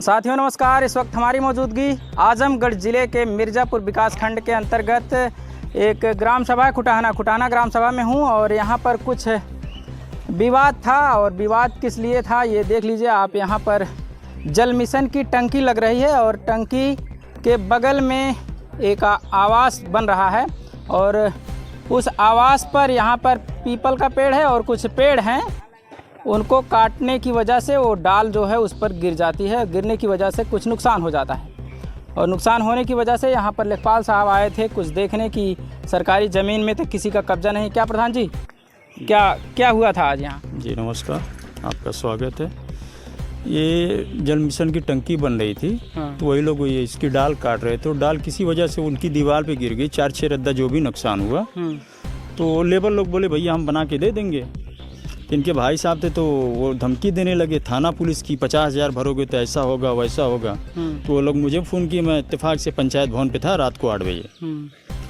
साथियों नमस्कार। इस वक्त हमारी मौजूदगी आजमगढ़ ज़िले के मिर्ज़ापुर विकासखंड के अंतर्गत एक ग्राम सभा है, खुटाना ग्राम सभा में हूँ और यहाँ पर कुछ विवाद था। और विवाद किस लिए था ये देख लीजिए आप। यहाँ पर जल मिशन की टंकी लग रही है और टंकी के बगल में एक आवास बन रहा है और उस आवास पर यहाँ पर पीपल का पेड़ है और कुछ पेड़ हैं, उनको काटने की वजह से वो डाल जो है उस पर गिर जाती है। गिरने की वजह से कुछ नुकसान हो जाता है और नुकसान होने की वजह से यहाँ पर लेखपाल साहब आए थे कुछ देखने की सरकारी ज़मीन में तो किसी का कब्जा नहीं। क्या प्रधान जी, क्या हुआ था आज यहाँ? जी नमस्कार, आपका स्वागत है। ये जल मिशन की टंकी बन रही थी। हाँ। तो वही लोग ये इसकी डाल काट रहे थे और डाल किसी वजह से उनकी दीवार पे गिर गई। 4-6 रद्दा जो भी नुकसान हुआ तो लेबर लोग बोले भैया हम बना के दे देंगे। इनके भाई साहब थे तो वो धमकी देने लगे थाना पुलिस की, 50,000 भरोगे तो ऐसा होगा वैसा होगा। तो वो लोग मुझे फ़ोन किए, मैं इत्तेफाक से पंचायत भवन पे था रात को 8 बजे।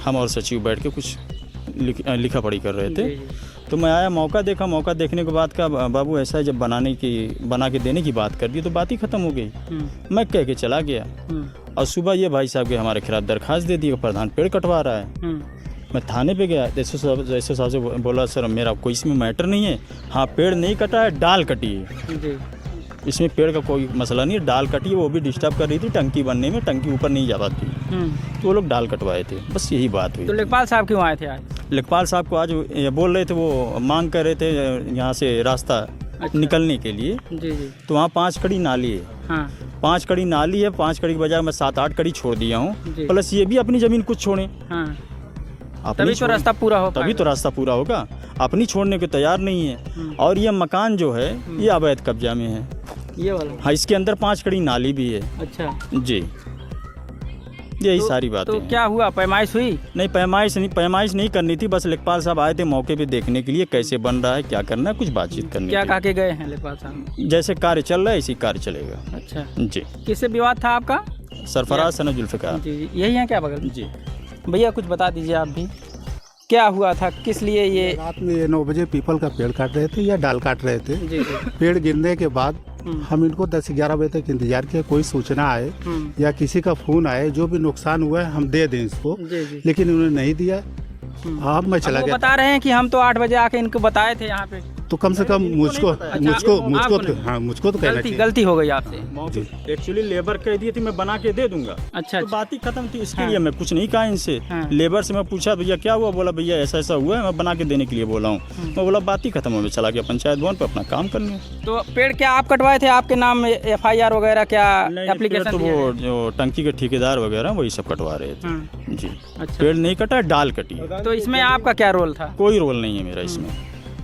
हम और सचिव बैठ के कुछ लिखा पढ़ी कर रहे थे। तो मैं आया, मौका देखा। मौका देखने के बाद का बाबू ऐसा है, जब बना के देने की बात कर दी तो बात ही ख़त्म हो गई। मैं कह के चला गया और सुबह ये भाई साहब के हमारे खिलाफ दरखास्त दे दी, प्रधान पेड़ कटवा रहा है। मैं थाने पे गया, जैसे साहब से बोला सर मेरा कोई इसमें मैटर नहीं है। हाँ, पेड़ नहीं कटा है, डाल कटी है। इसमें पेड़ का कोई मसला नहीं है, डाल कटी है, वो भी डिस्टर्ब कर रही थी टंकी बनने में, टंकी ऊपर नहीं जा पाती। तो वो लोग डाल कटवाए थे, बस यही बात हुई। तो लेखपाल साहब क्यों आए थे आज? लेखपाल साहब को आज ये बोल रहे थे, वो मांग कर रहे थे यहाँ से रास्ता निकलने के लिए। जी। तो वहाँ 5 कड़ी नाली है। हाँ। 5 कड़ी नाली है, 5 कड़ी के बजाय मैं 7-8 कड़ी छोड़ दिया हूँ। प्लस ये भी अपनी ज़मीन कुछ छोड़ें। हाँ। तभी तो रास्ता पूरा हो, तभी तो रास्ता पूरा होगा। अपनी छोड़ने को तैयार नहीं है। और ये मकान जो है ये अवैध कब्जा में है, ये वाला। हाँ, इसके अंदर 5 कड़ी नाली भी है। अच्छा जी, यही सारी बातें। तो क्या हुआ, पैमाइश हुई? नहीं, पैमाइश नहीं करनी थी। बस लेखपाल साहब आए थे मौके पे देखने के लिए कैसे बन रहा है, क्या करना है, कुछ बातचीत करने। क्या कहा के गए हैं लेखपाल साहब? जैसे कार्य चल रहा है इसी कार्य चलेगा। अच्छा जी। किससे विवाद था आपका? सरफराज सना जुल्फ़िकार जी, यही है क्या बगल? जी। भैया कुछ बता दीजिए आप भी, क्या हुआ था, किस लिए ये? रात में 9 बजे पीपल का पेड़ काट रहे थे या डाल काट रहे थे। जी। पेड़ गिरने के बाद हम इनको 10-11 बजे तक इंतजार किया, कोई सूचना आए या किसी का फोन आए, जो भी नुकसान हुआ है हम दे दें इसको। जी। लेकिन उन्होंने नहीं दिया। अब मैं चला गया। बता रहे हैं कि हम तो 8 बजे आके इनको बताए थे यहाँ पे। तो कम से कम मुझको तो कहना चाहिए। गलती हो गई आपसे। एक्चुअली लेबर कह दी थी मैं बना के दे दूंगा। अच्छा। तो बात ही खत्म थी, इसके लिए मैं कुछ नहीं कहा इनसे। लेबर से मैं पूछा भैया क्या हुआ, बोला भैया ऐसा ऐसा हुआ है, मैं बना के देने के लिए बोला हूँ। मैं बोला बात ही खत्म हो, मैं चला गया पंचायत भवन पे अपना काम करने। तो पेड़ क्या आप कटवाए थे? आपके नाम FIR वगैरह क्या एप्लीकेशन? तो वो जो टंकी के ठेकेदार वगैरह वही सब कटवा रहे थे। जी। अच्छा। पेड़ नहीं कटा, डाल कटी। तो इसमें आपका क्या रोल था? कोई रोल नहीं है मेरा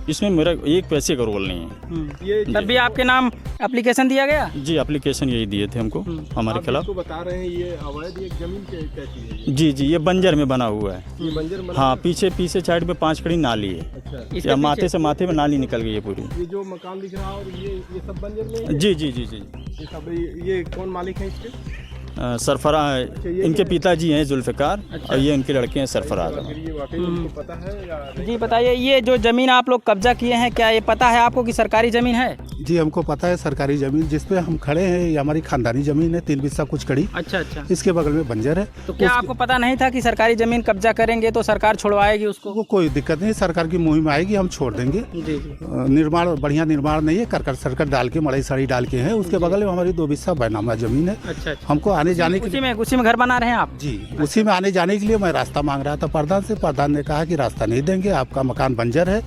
इसमें मेरा 1 पैसे का रोल नहीं है। तब भी आपके नाम एप्लीकेशन दिया गया? जी, एप्लीकेशन यही दिए थे हमको हमारे खिलाफ। बता रहे हैं ये अवैध एक जमीन कैसी है? जी, ये बंजर में बना हुआ है। ये बंजर हाँ, पीछे साइड में 5 कड़ी नाली है। अच्छा। या माथे से माथे में नाली निकल गई है पूरी। ये जो मकान दिख रहा है और ये सब बंजर में है? जी। ये सब ये कौन मालिक है इसके? सरफराज, इनके पिताजी हैं जुल्फ़िकार। अच्छा। और ये इनके लड़के हैं सरफराज। ये वाकई उनको पता है या नहीं? जी बताइए, ये जो ज़मीन आप लोग कब्जा किए हैं, क्या ये पता है आपको कि सरकारी ज़मीन है? जी, हमको पता है सरकारी जमीन जिसपे हम खड़े हैं ये हमारी खानदानी जमीन है, 3 बिस्सा कुछ कड़ी। अच्छा। इसके बगल में बंजर है। तो क्या आपको पता नहीं था कि सरकारी ज़मीन कब्जा करेंगे तो सरकार छुड़वाएगी उसको? वो कोई दिक्कत नहीं, सरकार की मुहिम आएगी, हम छोड़ देंगे। जी। निर्माण बढ़िया निर्माण नहीं है, करकट सरकट डाल के मड़ई साड़ी डाल के हैं। उसके बगल में हमारी 2 बिस्सा बैनामा जमीन है। अच्छा। हमको आने जाने के लिए उसी में घर बना रहे हैं आप? जी, उसी में आने जाने के लिए मैं रास्ता मांग रहा था प्रधान से। प्रधान ने कहा कि रास्ता नहीं देंगे, आपका मकान बंजर है,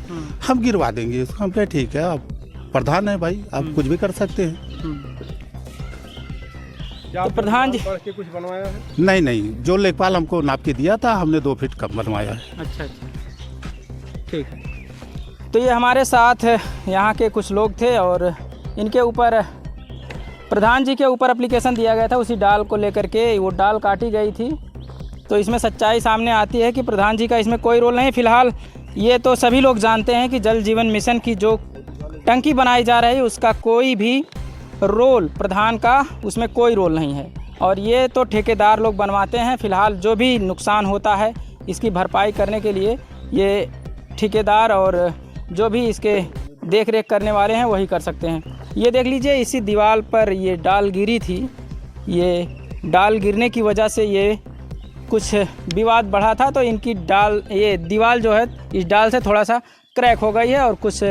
हम गिरवा देंगे इसको। हम कहे ठीक है, आप प्रधान है भाई, आप कुछ भी कर सकते हैं। तो प्रधान जी पढ़ के कुछ बनवाया है? नहीं, जो लेखपाल हमको नाप के दिया था हमने 2 फीट कम बनवाया है। अच्छा, ठीक है। तो ये हमारे साथ यहाँ के कुछ लोग थे और इनके ऊपर प्रधान जी के ऊपर एप्लीकेशन दिया गया था उसी डाल को लेकर के। वो डाल काटी गई थी। तो इसमें सच्चाई सामने आती है कि प्रधान जी का इसमें कोई रोल नहीं। फ़िलहाल ये तो सभी लोग जानते हैं कि जल जीवन मिशन की जो टंकी बनाई जा रही है उसका कोई भी रोल, प्रधान का उसमें कोई रोल नहीं है। और ये तो ठेकेदार लोग बनवाते हैं। फ़िलहाल जो भी नुकसान होता है इसकी भरपाई करने के लिए ये ठेकेदार और जो भी इसके देख रेख करने वाले हैं वही कर सकते हैं। ये देख लीजिए, इसी दीवार पर ये डाल गिरी थी। ये डाल गिरने की वजह से ये कुछ विवाद बढ़ा था, तो इनकी ये दीवार जो है इस डाल से थोड़ा सा क्रैक हो गई है और कुछ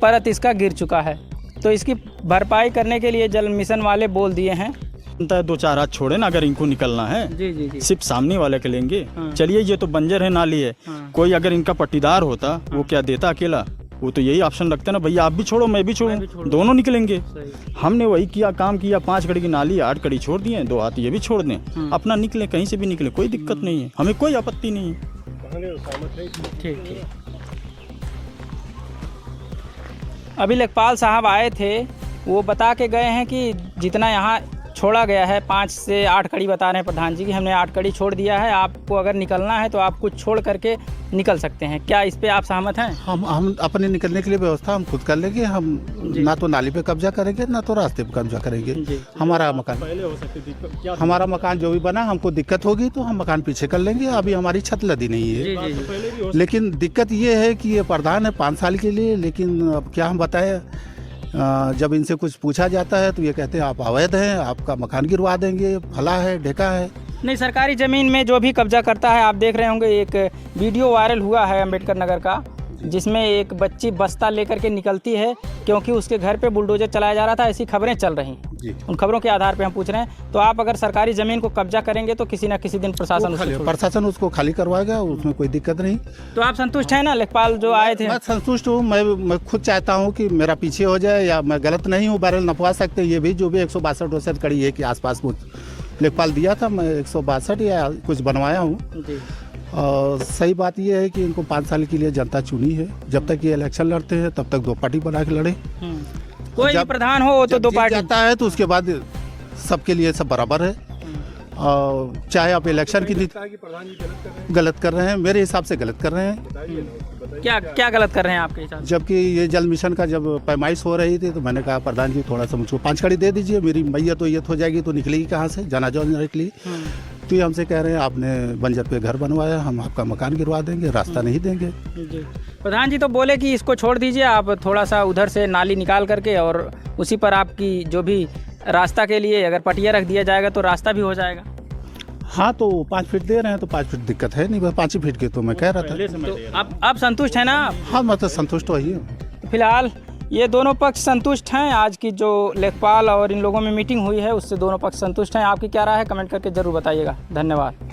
परत इसका गिर चुका है। तो इसकी भरपाई करने के लिए जल मिशन वाले बोल दिए हैं। बनता है 2-4 हाथ छोड़े ना, अगर इनको निकलना है जी जी जी। सिर्फ सामने वाले के लेंगे। हाँ। चलिए ये तो बंजर है, नाली है, कोई अगर इनका पट्टीदार होता वो क्या देता अकेला? वो तो यही ऑप्शन रखते ना, भैया आप भी छोड़ो मैं भी छोड़ूं, दोनों निकलेंगे। हमने वही किया, काम किया, 5 कड़ी की नाली 8 कड़ी छोड़ दिए, 2 हाथ ये भी छोड़ दें, अपना निकले, कहीं से भी निकले, कोई दिक्कत नहीं है, हमें कोई आपत्ति नहीं है। ठीक ठीक। अभी लेखपाल साहब आए थे, वो बता के गए हैं कि जितना यहाँ छोड़ा गया है 5 से 8 कड़ी बता रहे हैं प्रधान जी कि हमने 8 कड़ी छोड़ दिया है, आपको अगर निकलना है तो आप कुछ छोड़ करके निकल सकते हैं। क्या इस पे आप सहमत हैं? हम अपने निकलने के लिए व्यवस्था हम खुद कर लेंगे। हम ना तो नाली पे कब्जा करेंगे ना तो रास्ते पे कब्जा करेंगे। हमारा मकान पहले हो सकती दिक्कत, हमारा मकान जो भी बना, हमको दिक्कत होगी तो हम मकान पीछे कर लेंगे। अभी हमारी छत लदी नहीं है। लेकिन दिक्कत ये है कि ये प्रधान है 5 साल के लिए, लेकिन अब क्या हम बताएं, जब इनसे कुछ पूछा जाता है तो ये कहते हैं आप अवैध हैं, आपका मकान गिरवा देंगे, फला है ढेका है। नहीं, सरकारी ज़मीन में जो भी कब्जा करता है, आप देख रहे होंगे एक वीडियो वायरल हुआ है अम्बेडकर नगर का, जिसमें एक बच्ची बस्ता लेकर के निकलती है क्योंकि उसके घर पे बुलडोजर चलाया जा रहा था। ऐसी खबरें चल रही हैं, उन खबरों के आधार पे हम पूछ रहे हैं। तो आप अगर सरकारी ज़मीन को कब्जा करेंगे तो किसी ना किसी दिन प्रशासन उसको खाली करवाएगा, उसमें कोई दिक्कट नहीं। तो आप संतुष्ट हैं ना? लेखपाल जो आए थे, मैं संतुष्ट हूँ। मैं खुद चाहता हूँ कि मेरा पीछे हो जाए, या मैं गलत नहीं हूँ, बैरल नपवा सकते हैं। ये भी जो भी 162 कड़ी है कि आसपास कुछ लेखपाल दिया था, मैं 162 या कुछ बनवाया हूँ। और सही बात यह है कि इनको 5 साल के लिए जनता चुनी है। जब तक ये इलेक्शन लड़ते हैं तब तक 2 पार्टी बना के लड़े। कोई भी प्रधान हो तो 2 पार्टी जाता है तो उसके बाद सबके लिए सब बराबर है। और चाहे आप इलेक्शन की गलत कर रहे हैं, मेरे हिसाब से गलत कर रहे हैं। क्या गलत कर रहे हैं आपके हिसाब से? जबकि ये जल मिशन का जब पैमाइश हो रही थी तो मैंने कहा प्रधान जी थोड़ा सा मुझको 5 कड़ी दे दीजिए, मेरी मैयत हो जाएगी तो निकलेगी कहाँ से, जनाजा निकली। तो ये हमसे कह रहे हैं आपने बंजर पे घर बनवाया, हम आपका मकान गिरवा देंगे, रास्ता नहीं देंगे। प्रधान जी तो बोले कि इसको छोड़ दीजिए, आप थोड़ा सा उधर से नाली निकाल करके और उसी पर आपकी जो भी रास्ता के लिए अगर पटिया रख दिया जाएगा तो रास्ता भी हो जाएगा। हाँ, तो 5 फीट दे रहे हैं तो 5 फीट दिक्कत है नहीं, बस 5 ही फीट के तो मैं कह रहा था। तो आप संतुष्ट हैं ना? हाँ, मैं तो संतुष्ट वही हूँ। फिलहाल ये दोनों पक्ष संतुष्ट हैं। आज की जो लेखपाल और इन लोगों में मीटिंग हुई है उससे दोनों पक्ष संतुष्ट हैं। आपकी क्या राय है? कमेंट करके ज़रूर बताइएगा। धन्यवाद।